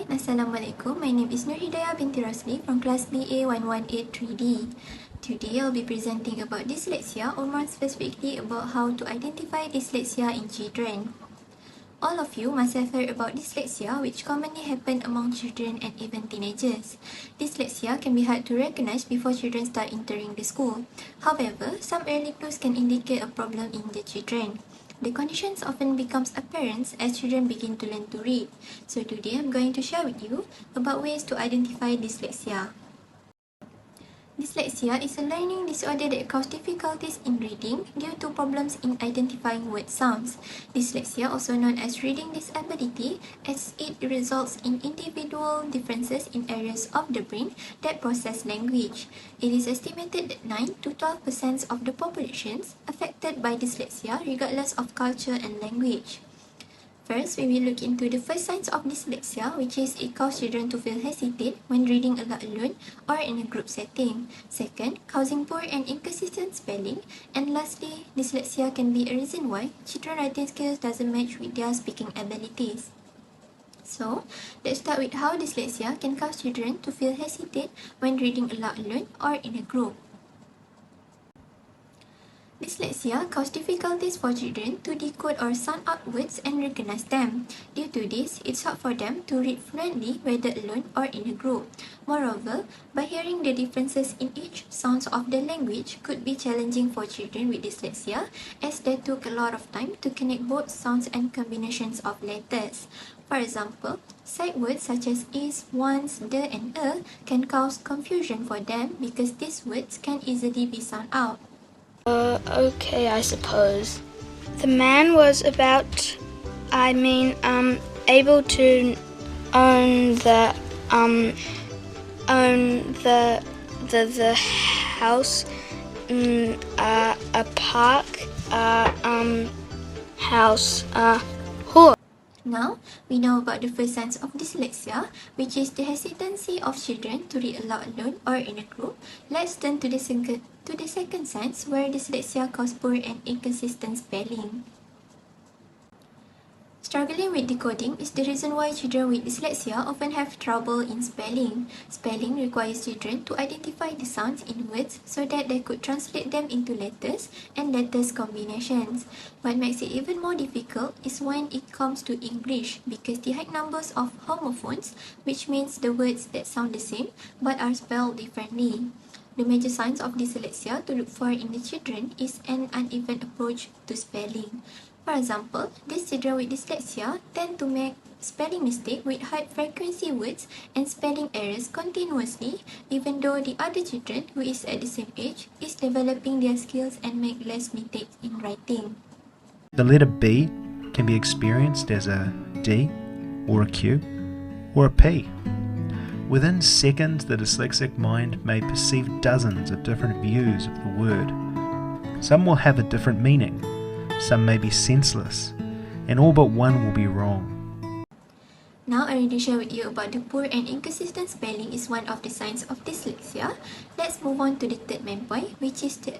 Hi, Assalamualaikum. My name is Nur Hidayah Binti Roseli from class BA 1183D. Today I'll be presenting about dyslexia, or more specifically about how to identify dyslexia in children. All of you must have heard about dyslexia, which commonly happen among children and even teenagers. Dyslexia can be hard to recognize before children start entering the school. However, some early clues can indicate a problem in the children. The conditions often becomes apparent as children begin to learn to read. So today I'm going to share with you about ways to identify dyslexia. Dyslexia is a learning disorder that causes difficulties in reading due to problems in identifying word sounds. Dyslexia, also known as reading disability, as it results in individual differences in areas of the brain that process language. It is estimated that 9 to 12% of the populations affected by dyslexia regardless of culture and language. First, we will look into the first signs of dyslexia, which is it causes children to feel hesitate when reading aloud alone or in a group setting. Second, causing poor and inconsistent spelling. And lastly, dyslexia can be a reason why children's writing skills doesn't match with their speaking abilities. So, let's start with how dyslexia can cause children to feel hesitate when reading aloud alone or in a group. Dyslexia causes difficulties for children to decode or sound out words and recognize them. Due to this, it's hard for them to read fluently whether alone or in a group. Moreover, by hearing the differences in each sounds of the language could be challenging for children with dyslexia, as they took a lot of time to connect both sounds and combinations of letters. For example, sight words such as is, once, the, and a can cause confusion for them because these words can easily be sound out. Okay, I suppose. The man was able to own the house, a park, house, horse. Now, we know about the first signs of dyslexia, which is the hesitancy of children to read aloud alone or in a group. Let's turn to the second signs, where dyslexia causes poor and inconsistent spelling. Struggling with decoding is the reason why children with dyslexia often have trouble in spelling. Spelling requires children to identify the sounds in words so that they could translate them into letters and letters combinations. What makes it even more difficult is when it comes to English, because the high numbers of homophones, which means the words that sound the same but are spelled differently. The major signs of dyslexia to look for in the children is an uneven approach to spelling. For example, these children with dyslexia tend to make spelling mistakes with high frequency words and spelling errors continuously, even though the other children who is at the same age is developing their skills and make less mistakes in writing. The letter B can be experienced as a D, or a Q, or a P. Within seconds, the dyslexic mind may perceive dozens of different views of the word. Some will have a different meaning, some may be senseless, and all but one will be wrong. Now I already shared with you about the poor and inconsistent spelling is one of the signs of dyslexia. Let's move on to the third main point, which is the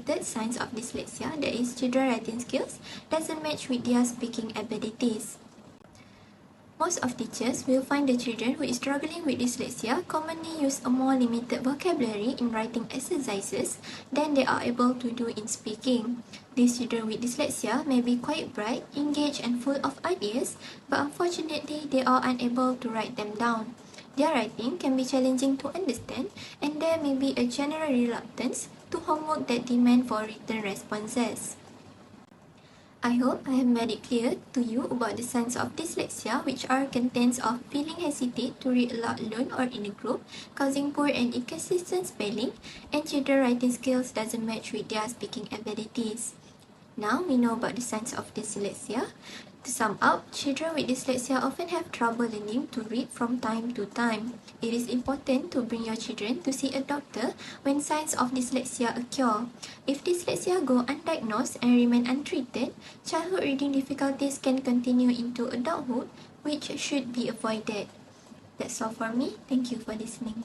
third signs of dyslexia, that is children's writing skills doesn't match with their speaking abilities. Most of teachers will find the children who is struggling with dyslexia commonly use a more limited vocabulary in writing exercises than they are able to do in speaking. These children with dyslexia may be quite bright, engaged and full of ideas, but unfortunately they are unable to write them down. Their writing can be challenging to understand, and there may be a general reluctance to homework that demand for written responses. I hope I have made it clear to you about the signs of dyslexia, which are contents of feeling hesitate to read aloud alone or in a group, causing poor and inconsistent spelling, and children writing skills doesn't match with their speaking abilities. Now we know about the signs of dyslexia. To sum up, children with dyslexia often have trouble learning to read from time to time. It is important to bring your children to see a doctor when signs of dyslexia occur. If dyslexia go undiagnosed and remain untreated, childhood reading difficulties can continue into adulthood, which should be avoided. That's all for me. Thank you for listening.